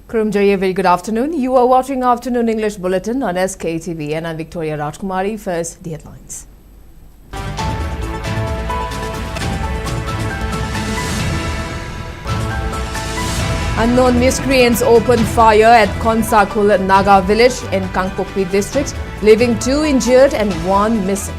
Kurumjaya, very good afternoon. You are watching Afternoon English Bulletin on SKTV and I'm Victoria Rajkumari. First, the headlines. Unknown miscreants opened fire at Konsakhul Naga village in Kangpokpi district, leaving 2 injured and 1 missing.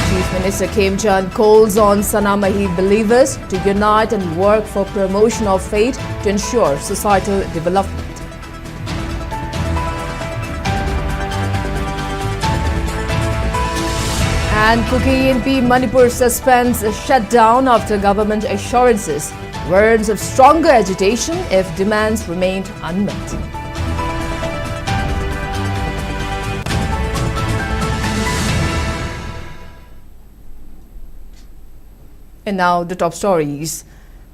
Chief Minister Khemchand calls on Sanamahi believers to unite and work for promotion of faith to ensure societal development. And KMP Manipur suspends a shutdown after government assurances, warns of stronger agitation if demands remained unmet. And now the top stories.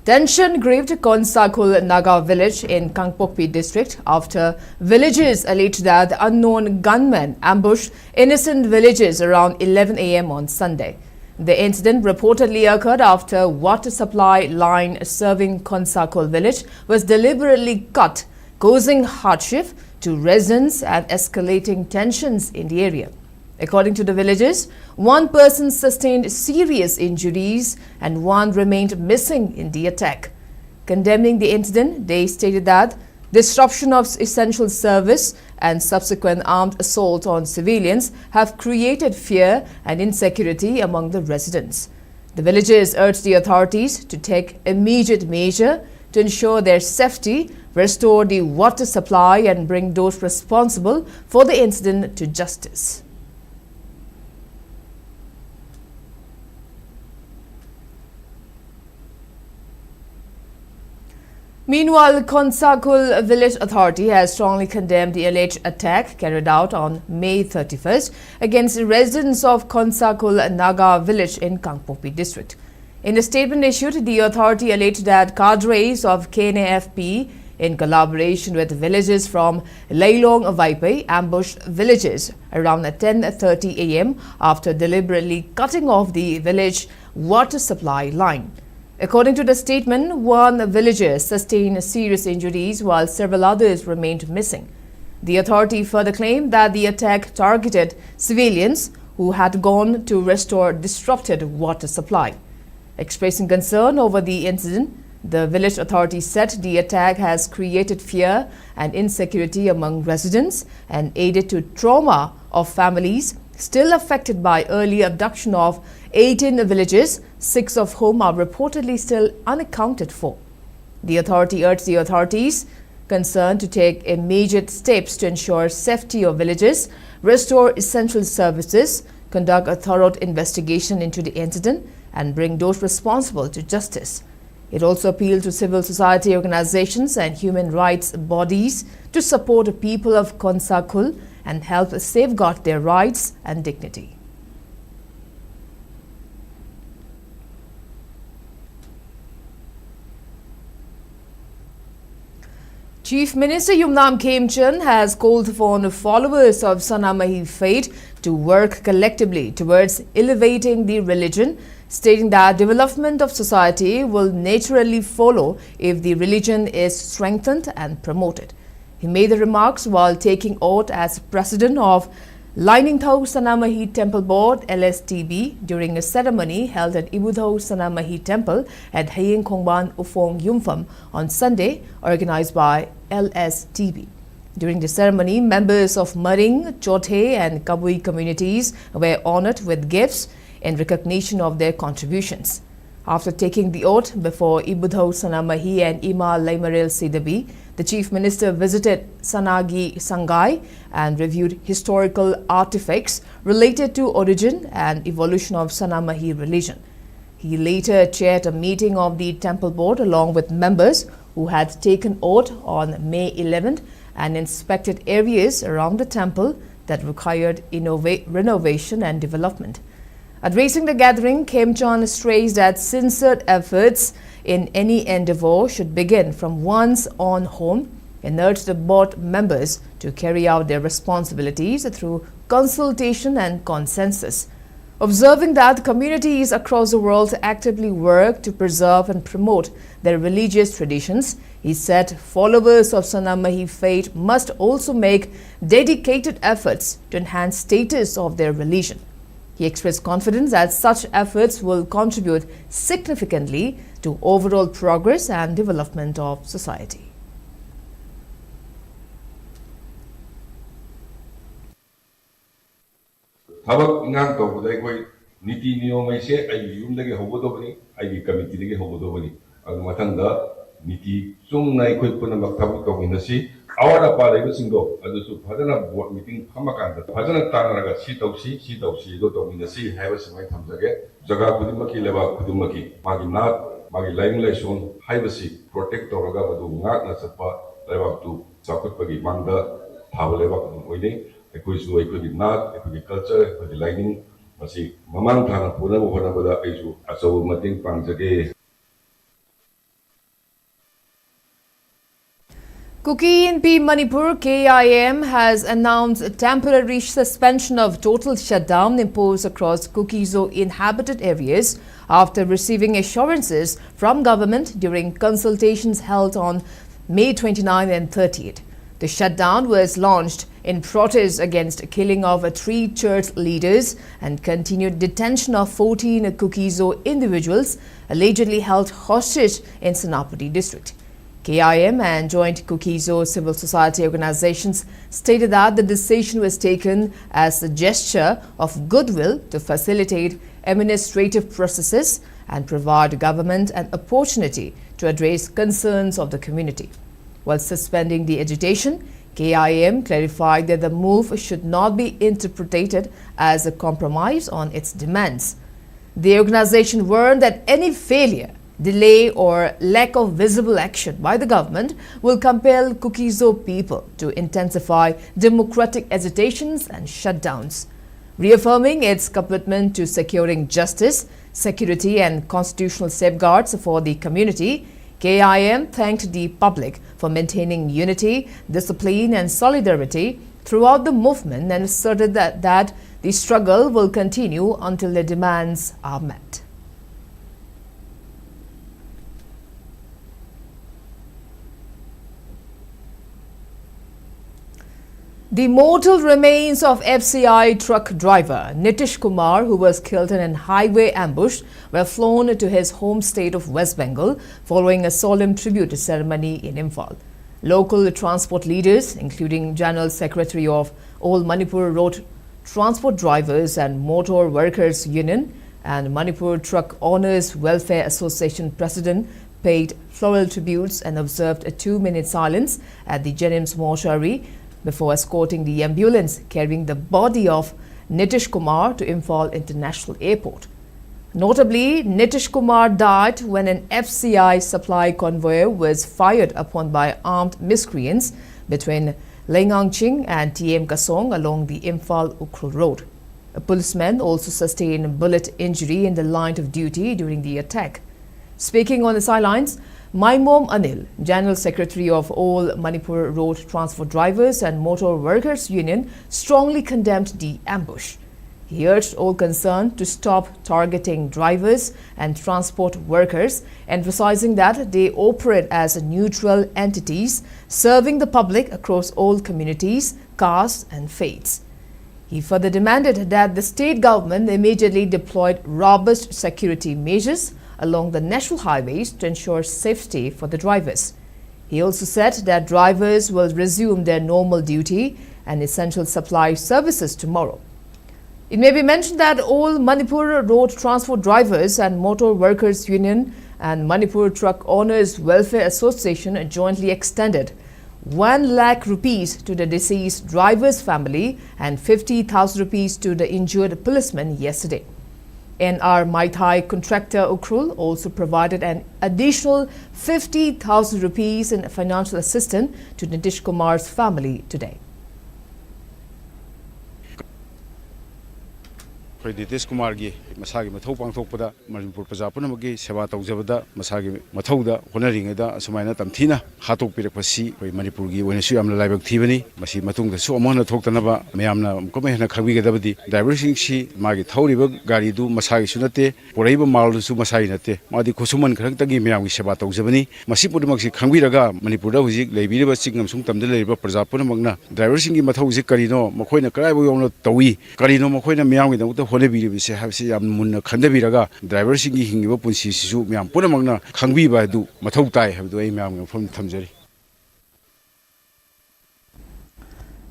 Tension gripped Konsakhul Naga village in Kangpokpi district after villagers alleged that unknown gunmen ambushed innocent villagers around 11 a.m. on Sunday. The incident reportedly occurred after water supply line serving Konsakhul village was deliberately cut, causing hardship to residents and escalating tensions in the area. According to the villagers, 1 person sustained serious injuries and 1 remained missing in the attack. Condemning the incident, they stated that disruption of essential service and subsequent armed assault on civilians have created fear and insecurity among the residents. The villagers urged the authorities to take immediate measure to ensure their safety, restore the water supply and bring those responsible for the incident to justice. Meanwhile, Konsakhul Village Authority has strongly condemned the alleged attack carried out on May 31st against the residents of Konsakhul Naga village in Kangpokpi district. In a statement issued, the authority alleged that cadres of KNAFP, in collaboration with villagers from Lailong Vaipai, ambushed villagers around 10:30 a.m. after deliberately cutting off the village water supply line. According to the statement, 1 villager sustained serious injuries while several others remained missing. The authority further claimed that the attack targeted civilians who had gone to restore disrupted water supply. Expressing concern over the incident, the village authority said the attack has created fear and insecurity among residents and aided to trauma of families still affected by early abduction of 18 villages, 6 of whom are reportedly still unaccounted for. The authority urged the authorities concerned to take immediate steps to ensure safety of villages, restore essential services, conduct a thorough investigation into the incident, and bring those responsible to justice. It also appealed to civil society organizations and human rights bodies to support the people of Konsakhul and help safeguard their rights and dignity. Chief Minister Yumnam Khemchand has called upon followers of Sanamahi faith to work collectively towards elevating the religion, stating that development of society will naturally follow if the religion is strengthened and promoted. He made the remarks while taking oath as president of Lainingthau Sanamahi Temple Board LSTB during a ceremony held at Ibudhau Sanamahi Temple at Hayeng Khongban Ufong Yumpham on Sunday, organized by LSTB. During the ceremony, members of Maring, Chothe and Kabui communities were honored with gifts in recognition of their contributions. After taking the oath before Ibudhau Sanamahi and Imphal Laimaril Sidabi, the Chief Minister visited Sanagi Sangai and reviewed historical artifacts related to origin and evolution of Sanamahi religion. He later chaired a meeting of the temple board along with members who had taken oath on May 11th and inspected areas around the temple that required renovation and development. Addressing the gathering, Khemchand stressed that sincere efforts in any endeavor should begin from one's own home and urged the board members to carry out their responsibilities through consultation and consensus. observing that communities across the world actively work to preserve and promote their religious traditions. He said followers of Sanamahi faith must also make dedicated efforts to enhance status of their religion. He expressed confidence that such efforts will contribute significantly to overall progress and development of society. Habak ingang to budai koi niti niyomai se ai yum lagi hobodo bani ai committee lagi hobodo bani ang matanda niti sung nai koi puna maktabuk to inasi awara pa lai singdo adusu phadana board meeting phamakanda phadana tanaraga si tausi do to inasi haiba samai thamjage jaga khudimaki leba khudimaki magi nat magi laing laison haiba si protect toraga badu ngak na sapa leba tu chakut pagi mangda thabaleba oine Ekoisu ekoi nat ekoi culture ekoi lining masi mamang thana puna hona bada aisu aso mating pangjage. Kuki in Manipur KIM has announced a temporary suspension of total shutdown imposed across Kuki-Zo inhabited areas after receiving assurances from government during consultations held on May 29 and 30th. The shutdown was launched in protest against killing of 3 church leaders and continued detention of 14 Kuki-Zo individuals allegedly held hostage in Senapati district. KIM and joint Kuki-Zo civil society organizations stated that the decision was taken as a gesture of goodwill to facilitate administrative processes and provide government an opportunity to address concerns of the community. While suspending the agitation, KIM clarified that the move should not be interpreted as a compromise on its demands. The organization warned that any failure, delay or lack of visible action by the government will compel Kuki-Zo people to intensify democratic agitations and shutdowns. Reaffirming its commitment to securing justice, security and constitutional safeguards for the community, KIM thanked the public for maintaining unity, discipline and solidarity throughout the movement and asserted that the struggle will continue until the demands are met. The mortal remains of FCI truck driver Nitesh Kumar, who was killed in a highway ambush, were flown to his home state of West Bengal following a solemn tribute ceremony in Imphal. Local transport leaders, including General Secretary of All Manipur Road Transport Drivers and Motor Workers Union and Manipur Truck Owners Welfare Association President, paid floral tributes and observed a 2-minute silence at the Jennings mortuary before escorting the ambulance carrying the body of Nitesh Kumar to Imphal International Airport. Notably, Nitesh Kumar died when an FCI supply convoy was fired upon by armed miscreants between Lengangching and TM Kasong along the Imphal-Ukhrul road. A policeman also sustained a bullet injury in the line of duty during the attack. Speaking on the sidelines, Maimom Anil, General Secretary of All Manipur Road Transport Drivers and Motor Workers Union, strongly condemned the ambush. He urged all concerned to stop targeting drivers and transport workers, emphasizing that they operate as neutral entities, serving the public across all communities, castes and faiths. He further demanded that the state government immediately deployed robust security measures along the national highways to ensure safety for the drivers. He also said that drivers will resume their normal duty and essential supply services tomorrow. It may be mentioned that all Manipur Road Transport Drivers and Motor Workers Union and Manipur Truck Owners Welfare Association jointly extended 1 lakh rupees to the deceased driver's family and 50,000 rupees to the injured policeman yesterday. NR Maithai contractor Ukhrul also provided an additional 50,000 rupees in financial assistance to Nitesh Kumar's family today. Nitesh Kumargi masagi mathau pangthokpada Manipur praja punamagi seva tawjabada masagi mathauda honaringada sumaina tamthina hatok pirakpasi koi Manipurgi oinasu yamna laibak thibani masi matungda su amana thoktanaba mayamna komehna khagbigadabadi driver singsi magi thauliba gari du masagi sunate poraiba mal su masai nate madi khosuman kharangtagi mayamgi seva tawjabani masi pudimaksi khangbiraga Manipurda hujik leibiriba chingam sung tamda leiba praja punamagna driver singi mathauji karino makhoina karaibo yomna tawi karino makhoina mayamgi damukta honebiribise habsi yam munna khandabiraga driver singi hingiba punsi sisu mayam punamagna khangbiba du mathau tai habdu ai mayam phom thamjari.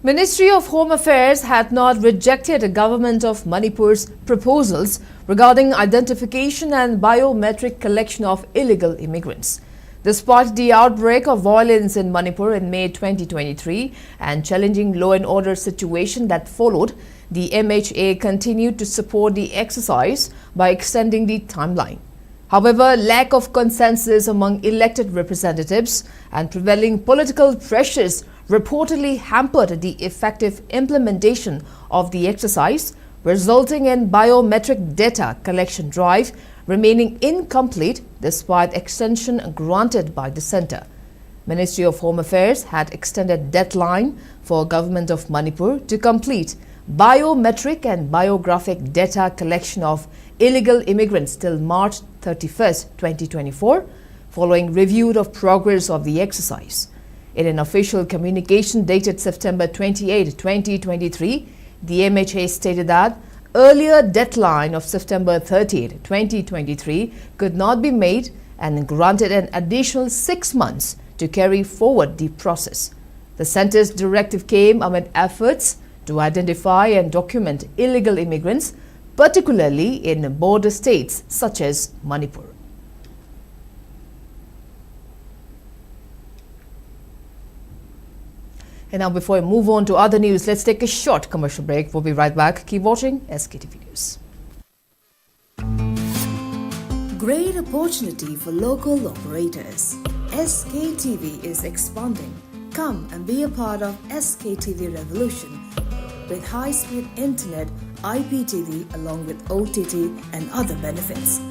Ministry of Home Affairs had not rejected the government of Manipur's proposals regarding identification and biometric collection of illegal immigrants. Despite the outbreak of violence in Manipur in May 2023 and challenging law and order situation that followed, the MHA continued to support the exercise by extending the timeline. However, lack of consensus among elected representatives and prevailing political pressures reportedly hampered the effective implementation of the exercise, resulting in biometric data collection drive remaining incomplete despite extension granted by the centre. Ministry of Home Affairs had extended deadline for Government of Manipur to complete biometric and biographic data collection of illegal immigrants till March 31st, 2024, following review of progress of the exercise. In an official communication dated September 28, 2023, the MHA stated that earlier deadline of September 30, 2023 could not be made and granted an additional 6 months to carry forward the process. The centre's directive came amid efforts to identify and document illegal immigrants, particularly in border states such as Manipur. And now, before we move on to other news, let's take a short commercial break. We'll be right back. Keep watching SKTV News. Great opportunity for local operators. SKTV is expanding. Come and be a part of SKTV revolution with high-speed internet, IPTV along with OTT and other benefits.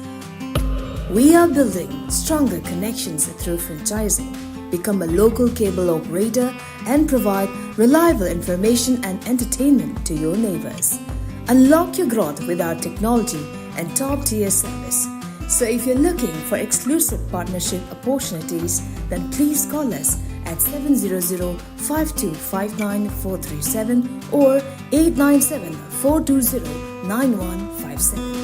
We are building stronger connections through franchising. Become a local cable operator and provide reliable information and entertainment to your neighbors. Unlock your growth with our technology and top-tier service. So if you're looking for exclusive partnership opportunities, then please call us at 700-5259-437 or 897-420-9157.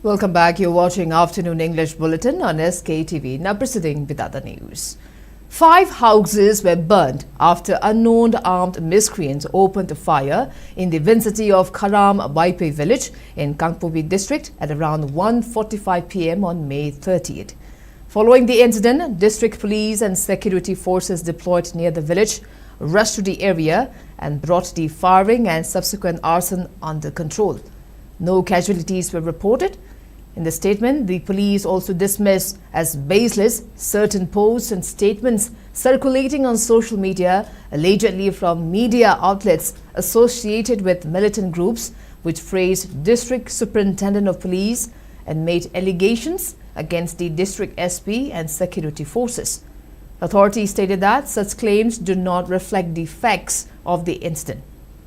Welcome back. You're watching Afternoon English Bulletin on SKTV. Now proceeding with other news. 5 houses were burnt after unknown armed miscreants opened fire in the vicinity of Kharam Baipe village in Kangpopi district at around 1:45 p.m. on May 30th. Following the incident, district police and security forces deployed near the village rushed to the area and brought the firing and subsequent arson under control. No casualties were reported. In the statement, the police also dismissed as baseless certain posts and statements circulating on social media, allegedly from media outlets associated with militant groups, which praised District Superintendent of Police and made allegations against the District SP and security forces. Authorities stated that such claims do not reflect the facts of the incident.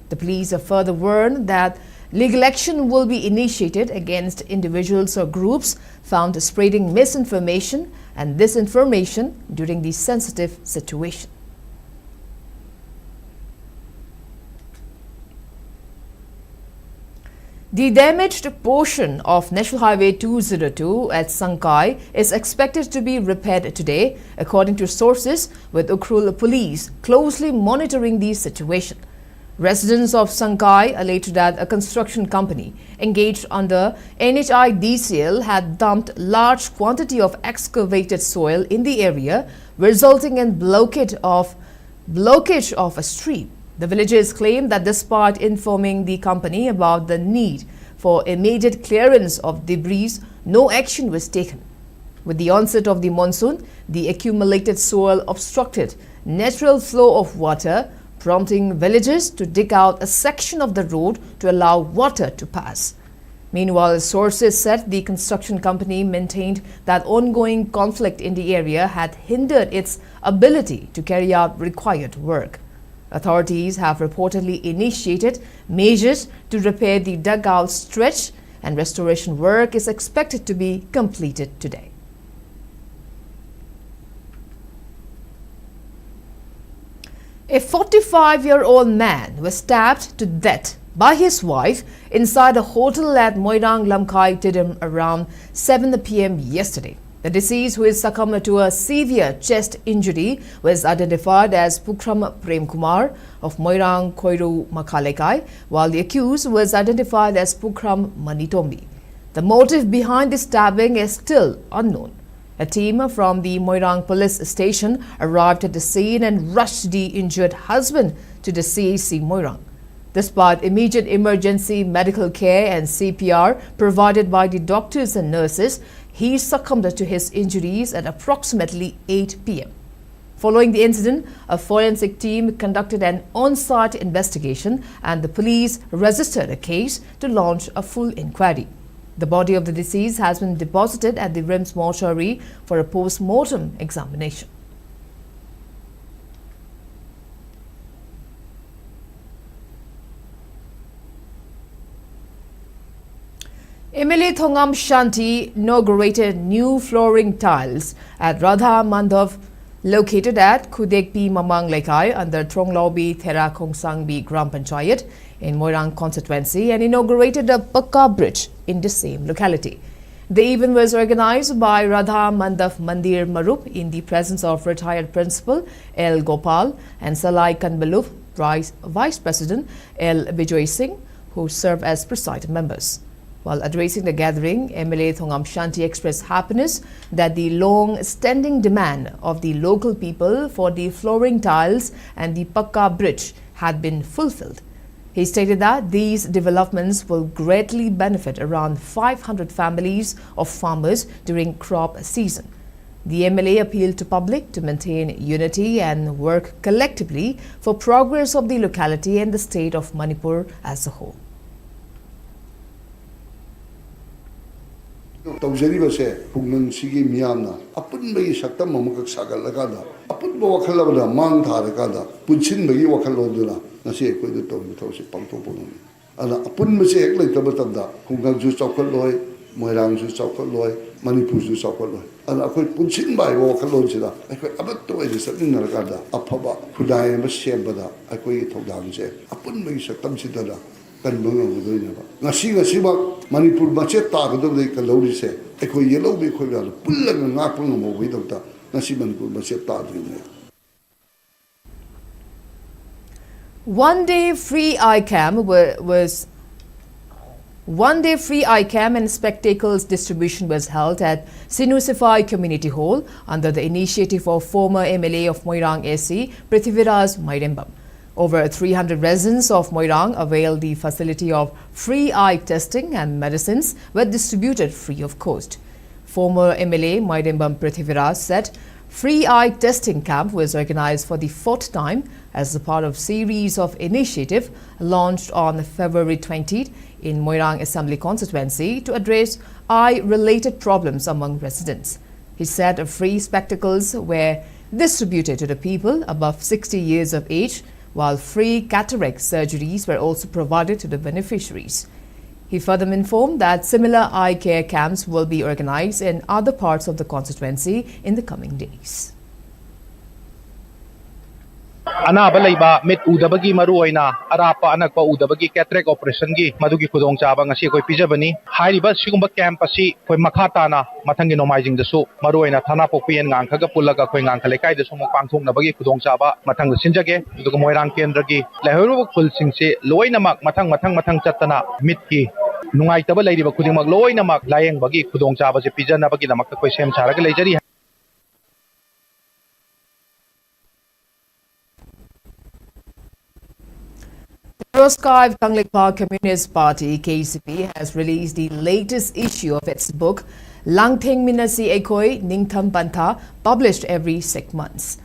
The police have further warned that legal action will be initiated against individuals or groups found spreading misinformation and disinformation during the sensitive situation. The damaged portion of National Highway 202 at Sankai is expected to be repaired today, according to sources with Ukhrul police closely monitoring the situation. Residents of Sankai alleged that a construction company engaged under NHIDCL had dumped large quantity of excavated soil in the area, resulting in blockage of a stream. The villagers claim that despite informing the company about the need for immediate clearance of debris, no action was taken. With the onset of the monsoon, the accumulated soil obstructed natural flow of water, prompting villagers to dig out a section of the road to allow water to pass. Meanwhile, sources said the construction company maintained that ongoing conflict in the area had hindered its ability to carry out required work. Authorities have reportedly initiated measures to repair the dugout stretch, and restoration work is expected to be completed today. A 45-year-old man was stabbed to death by his wife inside a hotel at Moirang Lamkai Tidum around 7 p.m. yesterday. The deceased, who is succumbed to a severe chest injury, was identified as Pukram Prem Kumar of Moirang Koiru Makhalekai, while the accused was identified as Pukram Manitombi. The motive behind the stabbing is still unknown. A team from the Moirang police station arrived at the scene and rushed the injured husband to the CAC Moirang. Despite immediate emergency medical care and CPR provided by the doctors and nurses, he succumbed to his injuries at approximately 8 p.m. Following the incident, a forensic team conducted an on-site investigation and the police registered a case to launch a full inquiry. The body of the deceased has been deposited at the RIMS mortuary for a post-mortem examination. MLA Thongam Shanti inaugurated new flooring tiles at Radha Mandhav, located at Khudekpi Mamang Lekai under Tronglaubi Thera Kongsangbi Gram Panchayat in Moirang constituency, and inaugurated a Pakka bridge in the same locality. The event was organized by Radha Mandhav Mandir Marup in the presence of retired Principal L. Gopal and Salai Kanbalup, Vice President L. Bijoy Singh, who serve as presiding members. While addressing the gathering, MLA Thongam Shanti expressed happiness that the long-standing demand of the local people for the flooring tiles and the Pakka bridge had been fulfilled. He stated that these developments will greatly benefit around 500 families of farmers during crop season. The MLA appealed to public to maintain unity and work collectively for progress of the locality and the state of Manipur as a whole. तौजरीबसे पुगनंग सिगी मियामना अपुनबगी सक्तम ममकक सागलगादा अपुनबो वखलबदा मांग थारगादा पुनसिनबगी वखलोदुना नसे कोइदु तोंग थौसे पांथोपोनो अना अपुनबसे एक लेतब तबदा खुंगंग जु चौखलोय मोइरांग जु चौखलोय मणिपुर जु चौखलोय अना अखोय पुनसिनबाय वखलोनसिदा अखोय अबत ओइदि सतिनरगादा अफबा खुदाय म सेमबदा अखोय थौदांगसे अपुनबगी सक्तम सिददा Manipur macet tagadabday kalawrise ekho yellow be khoyal pullag ngapung mo widota nasi Manipur macet tadrine. One-day free eye cam and spectacles distribution was held at Sinusify Community Hall under the initiative of former MLA of Moirang SC, Prithviraj Mairembam. Over 300 residents of Moirang availed the facility of free eye testing, and medicines were distributed free of cost. Former MLA Mairembam Prithviraj said free eye testing camp was organized for the 4th time as a part of series of initiative launched on February 20th in Moirang Assembly constituency to address eye-related problems among residents. He said free spectacles were distributed to the people above 60 years of age, while free cataract surgeries were also provided to the beneficiaries. He further informed that similar eye care camps will be organized in other parts of the constituency in the coming days. अनाब लैबा मिट उदबगी मरुओइना अरापा अनकपा उदबगी cataract operation की मदुगी खुदोंग चाबा ngasi koi pijabani hairiba sigumba camp asi koi makha tana mathangi nomaijing dasu maruoina thana pokpien ngang khaga pullaga koi ngang khale kai dasu mo pangthong nabagi khudong chaba mathang sinjage duga moirang kendra gi lehoru khul singse loina mak mathang chatana mit ki nungai taba leiriba khuding mak loina mak layeng bagi khudong chaba se pijana bagi namak koi sem charaga leijari. Sktv'S Kanglikpa Communist Party KCP has released the latest issue of its book Langtheng Minasi Ekoi Ningtham Pantha, published every 6 months.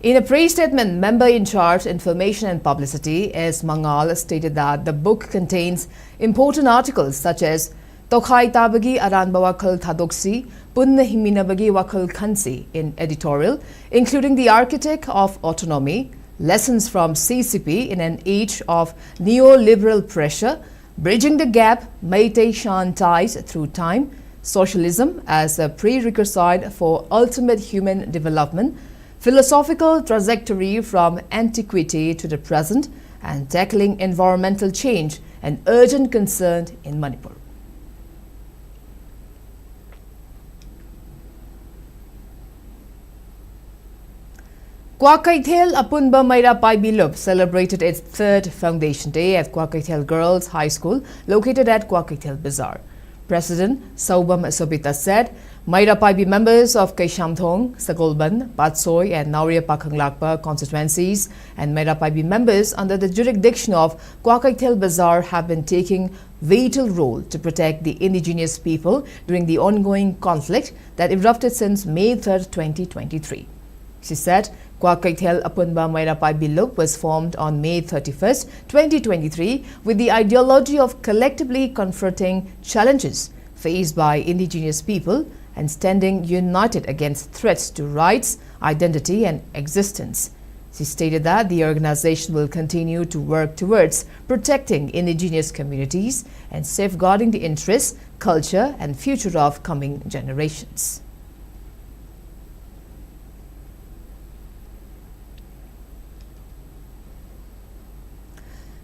In a pre-statement, member in charge Information and Publicity S. Mangal stated that the book contains important articles such as Tokhai Tabagi Aranba Wakal Thadoksi, Punna Himinabagi Wakal Khansi in editorial, including the architect of autonomy, lessons from CCP in an age of neoliberal pressure, bridging the gap, Meitei Shan ties through time, socialism as a prerequisite for ultimate human development, philosophical trajectory from antiquity to the present, and tackling environmental change, an urgent concern in Manipur. Kwakaithel Apunba Maira Paibilup celebrated its third Foundation Day at Kwakaithel Girls High School located at Kwakaithel Bazaar. President Saubam Sobita said Maira Paibi members of Kaishamthong, Sagolban, Patsoy and Nauria Pakhanglakpa constituencies and Maira Paibi members under the jurisdiction of Kwakaithel Bazaar have been taking vital role to protect the indigenous people during the ongoing conflict that erupted since May 3, 2023. She said Kwakaithel Apunba Maira Paibi Lup was formed on May 31, 2023 with the ideology of collectively confronting challenges faced by indigenous people and standing united against threats to rights, identity and existence. She stated that the organization will continue to work towards protecting indigenous communities and safeguarding the interests, culture and future of coming generations.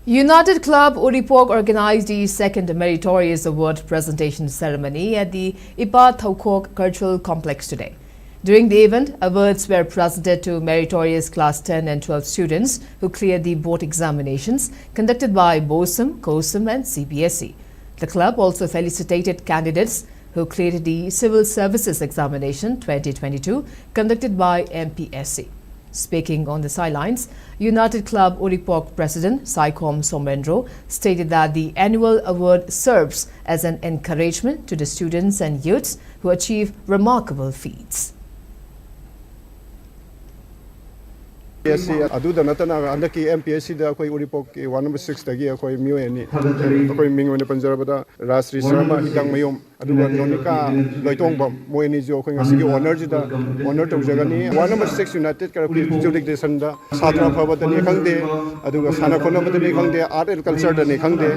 United Club Uripok organized the second Meritorious Award presentation ceremony at the Ipa Thaukok Cultural Complex today. During the event, awards were presented to Meritorious Class 10 and 12 students who cleared the board examinations conducted by BOSUM, COSUM and CBSE. The club also felicitated candidates who cleared the Civil Services Examination 2022 conducted by MPSC. Speaking on the sidelines, United Club Uripok President Saikom Somendro stated that the annual award serves as an encouragement to the students and youths who achieve remarkable feats. MPSC aduda natana andaki MPSC da koi Uripok 106 dagi koi miweni koi mingone panjarabada Rashri Sharma hitang mayom aduga nonika loitongba moeni jo koi ngasi honor jida honor tawjagani 106 United Karapil jurisdiction da sadra phawata ni khangde aduga sana khona badani khangde art and culture da ni khangde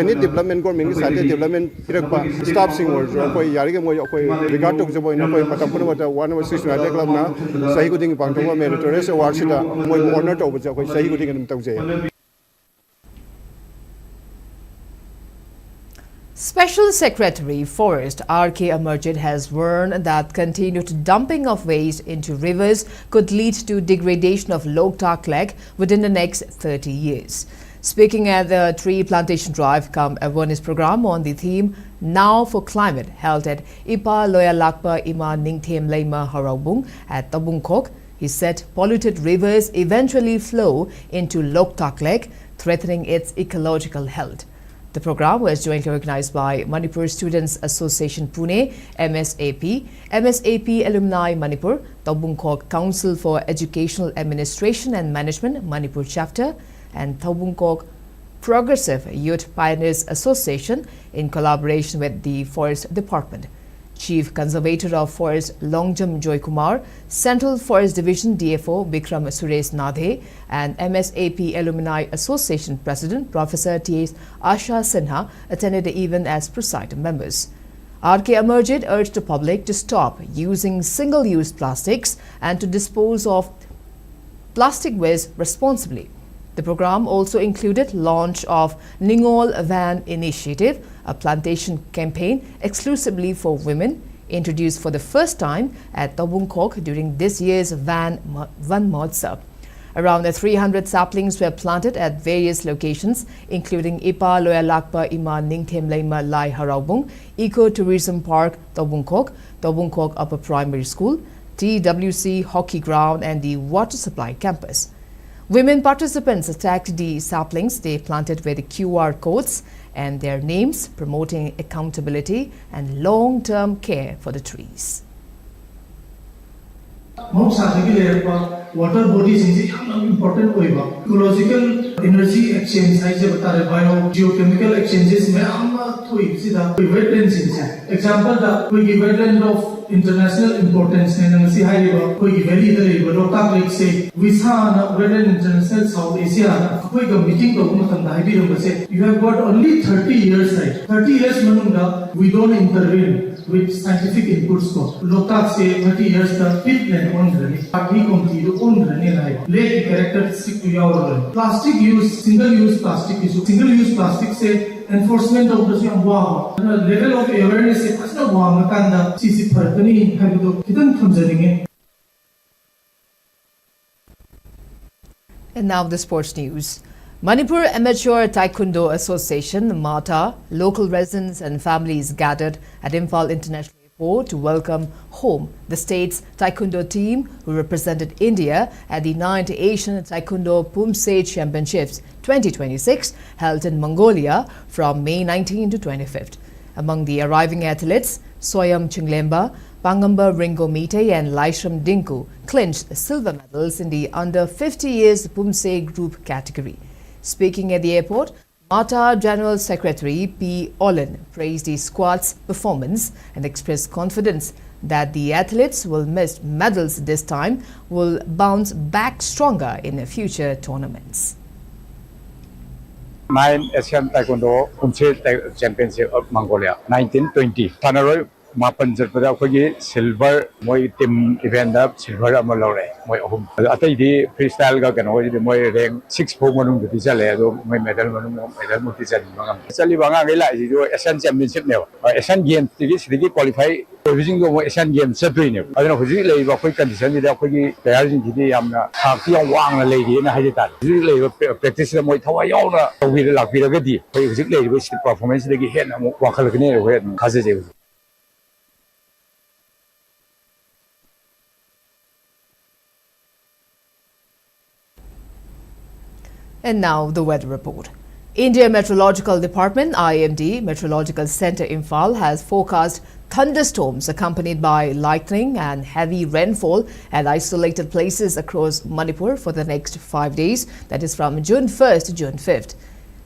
any development government side development pirakba staff sing or koi yarige mo koi regard tawjabo ina koi matam puna mata 106 United Club na sahi guding pangthoma Meritorious award sida Special Secretary Forest R.K. Amarjit has warned that continued dumping of waste into rivers could lead to degradation of Loktak Lake within the next 30 years. Speaking at the Tree Plantation Drive cum awareness program on the theme Now for Climate held at Ipa Loya Lakpa Ima Ningthem Leima Haraubung at Tabungkok, he said polluted rivers eventually flow into Loktak Lake, threatening its ecological health. The program was jointly organized by Manipur Students Association Pune, MSAP, MSAP Alumni Manipur, Tabungkok Council for Educational Administration and Management Manipur Chapter, and Tabungkok Progressive Youth Pioneers Association in collaboration with the Forest Department. Chief Conservator of Forest Longjam Joy Kumar, Central Forest Division DFO Bikram Suresh Nadhe, and MSAP Alumni Association President Professor T.S. Asha Sinha attended the event as presiding members. R.K. Amarjit urged the public to stop using single-use plastics and to dispose of plastic waste responsibly. The program also included launch of Ningol Van Initiative, a plantation campaign exclusively for women, introduced for the first time at Tabungkok during this year's Van Mahotsav. Around 300 saplings were planted at various locations, including Ipa Loya Lakpa Ima Ningthem Leima Lai Haraubung, Eco-Tourism Park Tabungkok, Tabungkok Upper Primary School, TWC Hockey Ground and the Water Supply Campus. Women participants attacked the saplings they planted with QR codes and their names, promoting accountability and long-term care for the trees. water bodies is important oiba ecological energy exchange haise batare bio geochemical exchanges me amma thoi sida wetlands is example da koi wetland of international importance ne nang si haiba koi valley da leiba Loktak Lake se Wisana wetland international South Asia koi ga meeting ko matam da haibi ro se you have got only 30 years right 30 years manungda we don't intervene with scientific inputs ko Loktak se 30 years the fitland on rani party committee do on rani lai lake characteristic to your plastic use single use plastic issue single use plastic se enforcement of the level of awareness is kasna wang kanda sisi pharkani haibu kidan thamjaringe. And now the sports news. Manipur Amateur Taekwondo Association, MATA, local residents and families gathered at Imphal International Airport to welcome home the state's Taekwondo team who represented India at the 9th Asian Taekwondo Pumse Championships 2026 held in Mongolia from May 19 to 25th. Among the arriving athletes, Soyam Chinglemba, Pangamba Ringo Mite and Laishram Dinku clinched silver medals in the under 50 years Pumse group category. Speaking at the airport, MATA General Secretary P. Olin praised the squad's performance and expressed confidence that the athletes will miss medals this time will bounce back stronger in future tournaments. 9 Asian Taekwondo Pumse Championship of Mongolia 1920. Thanaroi Mapan Zerpada Kogi silver Moi team event up silver Amalore Moi home. Atai di freestyle ga kan hoji moi rank 6 po manung di chale do moi medal muti chali bangam. Chali banga ngai lai jo Asian Championship ne. Asian Games di qualify Beijing go Asian Games chatui ne. Adina hoji lei ba koi condition di da kogi player jin di yamna thak yang wang na lei di na haji ta. Hoji lei practice moi thawai yaw na wi la pi ga di. Koi hoji lei bo performance de gi hen mo wa khal ne ho khaje je. And now the weather report. India Meteorological Department IMD Meteorological Center Imphal has forecast thunderstorms accompanied by lightning and heavy rainfall at isolated places across Manipur for the next 5 days, that is from June 1st to June 5th.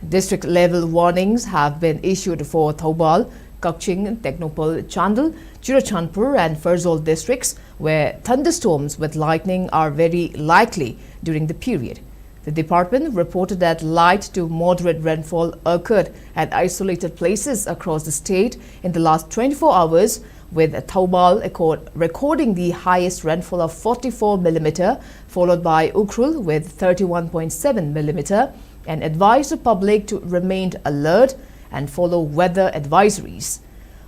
District level warnings have been issued for Thoubal, Kakching, Teknopal, Chandal, Churachandpur and Farzol districts where thunderstorms with lightning are very likely during the period. The department reported that light to moderate rainfall occurred at isolated places across the state in the last 24 hours, with Thoubal recording the highest rainfall of 44 mm, followed by Ukhrul with 31.7 mm, and advised the public to remain alert and follow weather advisories.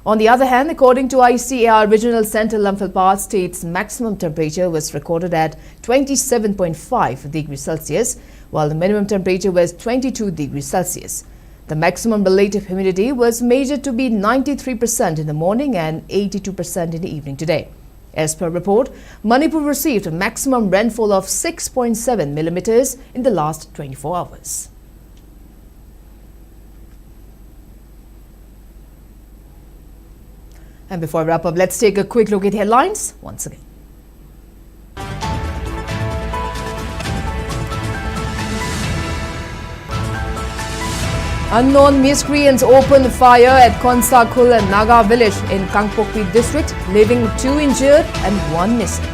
On the other hand, according to ICAR Regional Center Lamphilpaat, state's maximum temperature was recorded at 27.5 degrees Celsius, while the minimum temperature was 22 degrees Celsius. The maximum relative humidity was measured to be 93% in the morning and 82% in the evening today. As per report, Manipur received a maximum rainfall of 6.7 millimeters in the last 24 hours. And before I wrap up, let's take a quick look at headlines once again. Unknown miscreants opened fire at Konsakhul and Naga village in Kangpokpi district, leaving 2 injured and 1 missing.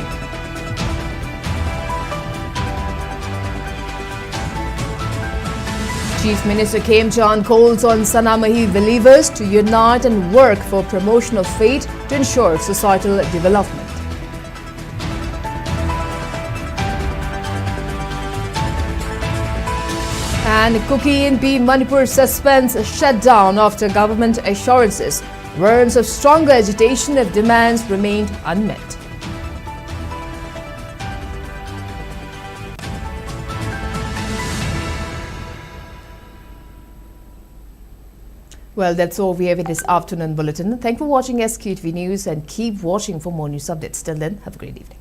Chief Minister Khemchand calls on Sanamahi believers to unite and work for promotion of faith to ensure societal development. And Kuki MP Manipur suspends a shutdown after government assurances warns of stronger agitation if demands remained unmet. Well, that's all we have in this afternoon bulletin. Thanks for watching Sktv'S News and keep watching for more news updates. Till then, have a great evening.